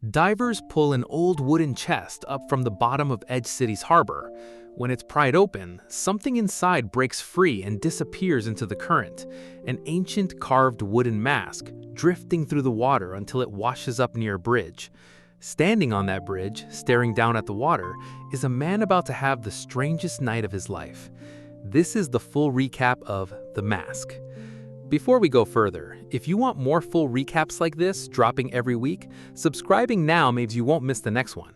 Divers pull an old wooden chest up from the bottom of Edge City's harbor. When it's pried open, something inside breaks free and disappears into the current, an ancient carved wooden mask, drifting through the water until it washes up near a bridge. Standing on that bridge, staring down at the water, is a man about to have the strangest night of his life. This is the full recap of The Mask. Before we go further, if you want more full recaps like this, dropping every week, subscribing now means you won't miss the next one.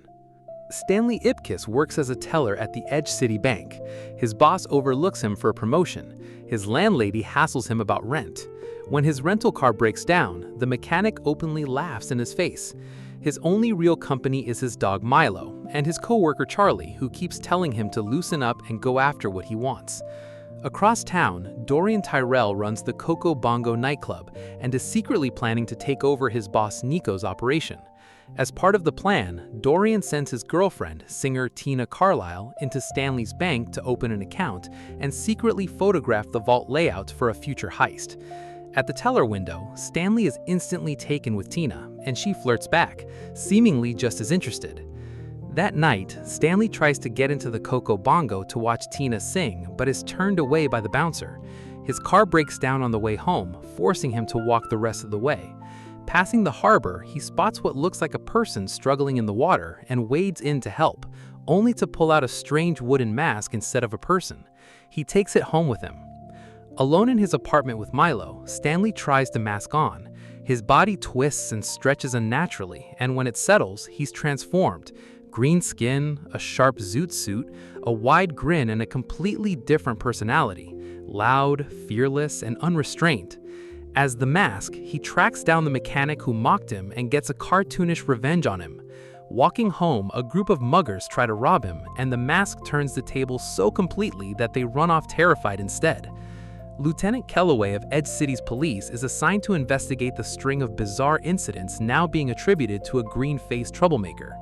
Stanley Ipkiss works as a teller at the Edge City Bank. His boss overlooks him for a promotion. His landlady hassles him about rent. When his rental car breaks down, the mechanic openly laughs in his face. His only real company is his dog Milo, and his co-worker Charlie, who keeps telling him to loosen up and go after what he wants. Across town, Dorian Tyrell runs the Coco Bongo nightclub and is secretly planning to take over his boss Nico's operation. As part of the plan, Dorian sends his girlfriend, singer Tina Carlyle, into Stanley's bank to open an account and secretly photograph the vault layout for a future heist. At the teller window, Stanley is instantly taken with Tina, and she flirts back, seemingly just as interested. That night, Stanley tries to get into the Coco Bongo to watch Tina sing, but is turned away by the bouncer. His car breaks down on the way home, forcing him to walk the rest of the way. Passing the harbor, he spots what looks like a person struggling in the water and wades in to help, only to pull out a strange wooden mask instead of a person. He takes it home with him. Alone in his apartment with Milo, Stanley tries the mask on. His body twists and stretches unnaturally, and when it settles, he's transformed. Green skin, a sharp zoot suit, a wide grin, and a completely different personality, loud, fearless, and unrestrained. As the Mask, he tracks down the mechanic who mocked him and gets a cartoonish revenge on him. Walking home, a group of muggers try to rob him, and the Mask turns the table so completely that they run off terrified instead. Lieutenant Kellaway of Edge City's police is assigned to investigate the string of bizarre incidents now being attributed to a green-faced troublemaker.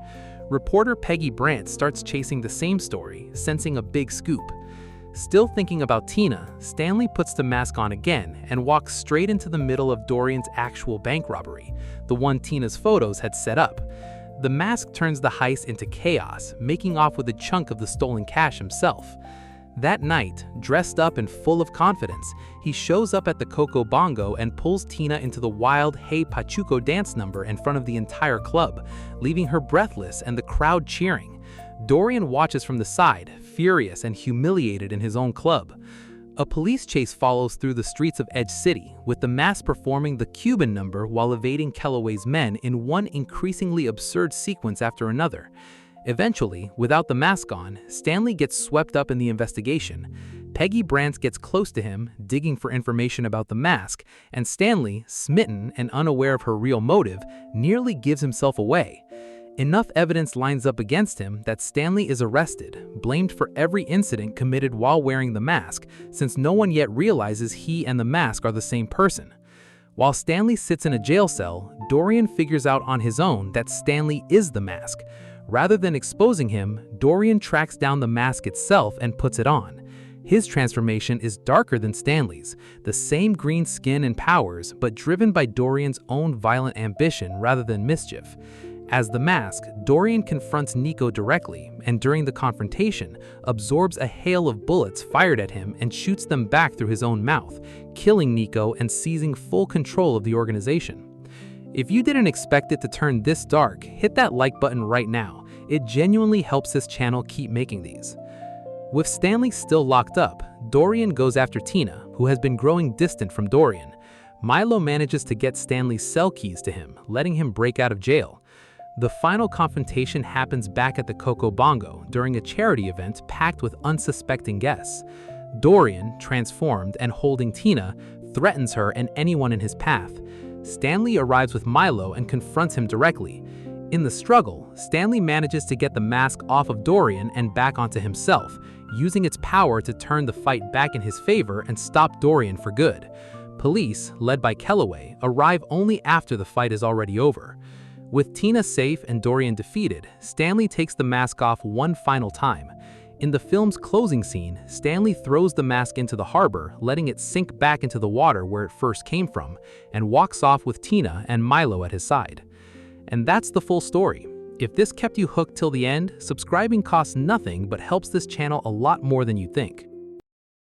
Reporter Peggy Brandt starts chasing the same story, sensing a big scoop. Still thinking about Tina, Stanley puts the mask on again and walks straight into the middle of Dorian's actual bank robbery, the one Tina's photos had set up. The mask turns the heist into chaos, making off with a chunk of the stolen cash himself. That night, dressed up and full of confidence, he shows up at the Coco Bongo and pulls Tina into the wild Hey Pachuco dance number in front of the entire club, leaving her breathless and the crowd cheering. Dorian watches from the side, furious and humiliated in his own club. A police chase follows through the streets of Edge City, with the mask performing the Cuban number while evading Kellaway's men in one increasingly absurd sequence after another. Eventually, without the mask on, Stanley gets swept up in the investigation. Peggy Brandt gets close to him, digging for information about the mask, and Stanley, smitten and unaware of her real motive, nearly gives himself away. Enough evidence lines up against him that Stanley is arrested, blamed for every incident committed while wearing the mask, since no one yet realizes he and the mask are the same person. While Stanley sits in a jail cell, Dorian figures out on his own that Stanley is the mask. Rather than exposing him, Dorian tracks down the mask itself and puts it on. His transformation is darker than Stanley's, the same green skin and powers, but driven by Dorian's own violent ambition rather than mischief. As the Mask, Dorian confronts Nico directly, and during the confrontation, absorbs a hail of bullets fired at him and shoots them back through his own mouth, killing Nico and seizing full control of the organization. If you didn't expect it to turn this dark, hit that like button right now. It genuinely helps this channel keep making these. With Stanley still locked up, Dorian goes after Tina, who has been growing distant from Dorian. Milo manages to get Stanley's cell keys to him, letting him break out of jail. The final confrontation happens back at the Coco Bongo during a charity event packed with unsuspecting guests. Dorian, transformed and holding Tina, threatens her and anyone in his path. Stanley arrives with Milo and confronts him directly. In the struggle, Stanley manages to get the mask off of Dorian and back onto himself, using its power to turn the fight back in his favor and stop Dorian for good. Police, led by Kellaway, arrive only after the fight is already over. With Tina safe and Dorian defeated, Stanley takes the mask off one final time. In the film's closing scene, Stanley throws the mask into the harbor, letting it sink back into the water where it first came from, and walks off with Tina and Milo at his side. And that's the full story. If this kept you hooked till the end, subscribing costs nothing but helps this channel a lot more than you think.